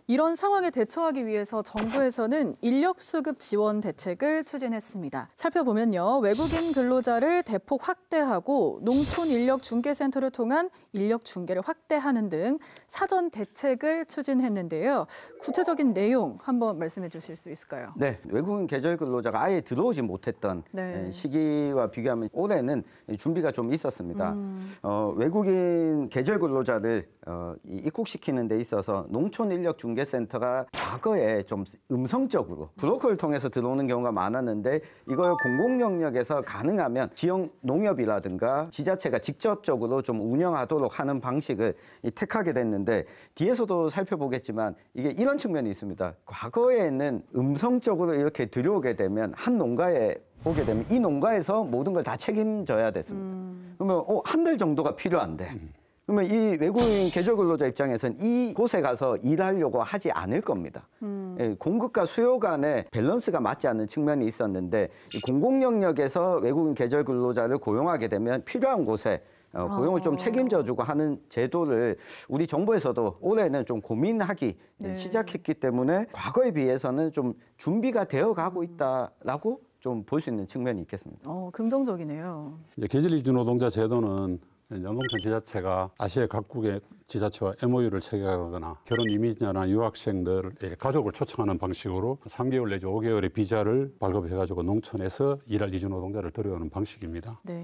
이런 상황에 대처하기 위해서 정부에서는 인력 수급 지원 대책을 추진했습니다. 살펴보면요. 외국인 근로자를 대폭 확대하고 농촌 인력 중개센터를 통한 인력 중개를 확대하는 등 사전 대책을 추진했는데요. 구체적인 내용 한번 말씀해 주실 수 있을까요? 네, 외국인 계절 근로자가 아예 들어오지 못했던 시기와 비교하면 올해는 준비가 좀 있었습니다. 외국인 계절 근로자를 입국시키는 데 있어서 농촌 인력 중개센터가 과거에 좀 음성적으로 브로커를 통해서 들어오는 경우가 많았는데 이걸 공공 영역에서 가능하면 지역 농협이라든가 지자체가 직접적으로 좀 운영하도록 하는 방식을 택하게 됐는데 뒤에서도 살펴보겠지만 이게 이런 측면이 있습니다. 과거에는 음성적으로 이렇게 들여오게 되면 한 농가에 오게 되면 이 농가에서 모든 걸 다 책임져야 됐습니다. 그러면 한 달 정도가 필요한데 그러면 이 외국인 계절 근로자 입장에서는 이곳에 가서 일하려고 하지 않을 겁니다. 공급과 수요 간의 밸런스가 맞지 않는 측면이 있었는데 이 공공 영역에서 외국인 계절 근로자를 고용하게 되면 필요한 곳에 고용을 좀 책임져주고 하는 제도를 우리 정부에서도 올해는 좀 고민하기 시작했기 때문에 과거에 비해서는 좀 준비가 되어가고 있다라고 좀 볼 수 있는 측면이 있겠습니다. 긍정적이네요. 이제 계절 이주 노동자 제도는 농촌 지자체가 아시아 각국의 지자체와 MOU를 체결하거나 결혼 이민자나 유학생들 가족을 초청하는 방식으로 3개월 내지 5개월의 비자를 발급해가지고 농촌에서 일할 이주 노동자를 들여오는 방식입니다. 네.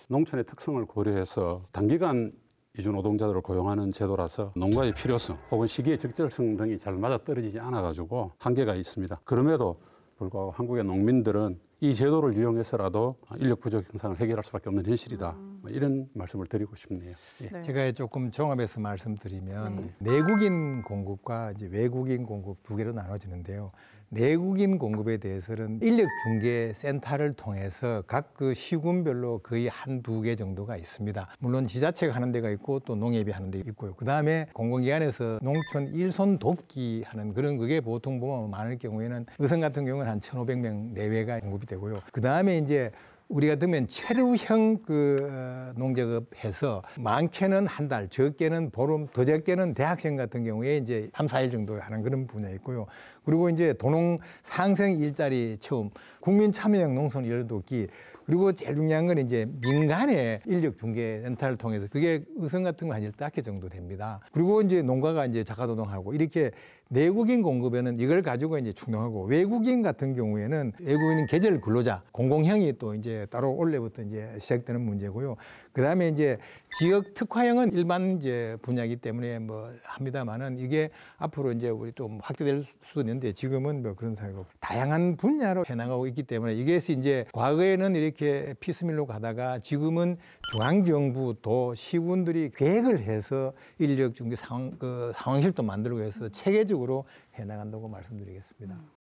농촌의 특성을 고려해서 단기간 이주 노동자들을 고용하는 제도라서 농가의 필요성 혹은 시기의 적절성 등이 잘 맞아떨어지지 않아가지고 한계가 있습니다. 그럼에도 불구하고 한국의 농민들은 이 제도를 이용해서라도 인력 부족 현상을 해결할 수밖에 없는 현실이다. 이런 말씀을 드리고 싶네요. 네. 제가 조금 종합해서 말씀드리면 내국인 공급과 이제 외국인 공급 두 개로 나눠지는데요. 내국인 공급에 대해서는 인력 중개 센터를 통해서 각 그 시군별로 거의 한두 개 정도가 있습니다. 물론 지자체가 하는 데가 있고 또 농협이 하는 데가 있고요. 그다음에 공공기관에서 농촌 일손 돕기 하는 그런 그게 보통 보면 많을 경우에는 의성 같은 경우는 한 1,500명 내외가 공급이 되고요. 그다음에 이제 우리가 들으면 체류형 농작업해서 많게는 한 달, 적게는 보름, 더 적게는 대학생 같은 경우에 이제 3, 4일 정도 하는 그런 분야 있고요. 그리고 이제 도농 상생 일자리 체험, 국민 참여형 농촌 인력 돕기, 그리고 제일 중요한 건 이제 민간의 인력 중개 센터를 통해서 그게 의성 같은 거 한 10개 정도 됩니다. 그리고 이제 농가가 이제 자가노동하고 이렇게 내국인 공급에는 이걸 가지고 이제 충당하고 외국인 같은 경우에는 외국인 계절 근로자 공공형이 또 이제 따로 올해부터 이제 시작되는 문제고요. 그다음에 이제 지역 특화형은 일반 이제 분야이기 때문에 뭐 합니다만은 이게 앞으로 이제 우리 좀 확대될 수도 있는데 지금은 뭐 그런 사회고 다양한 분야로 해나가고 있기 때문에 이게서 이제 과거에는 이렇게 피스밀로 가다가 지금은 중앙정부 또 시군들이 계획을 해서 인력 중개 상황실도 만들고 해서 체계적으로 해나간다고 말씀드리겠습니다.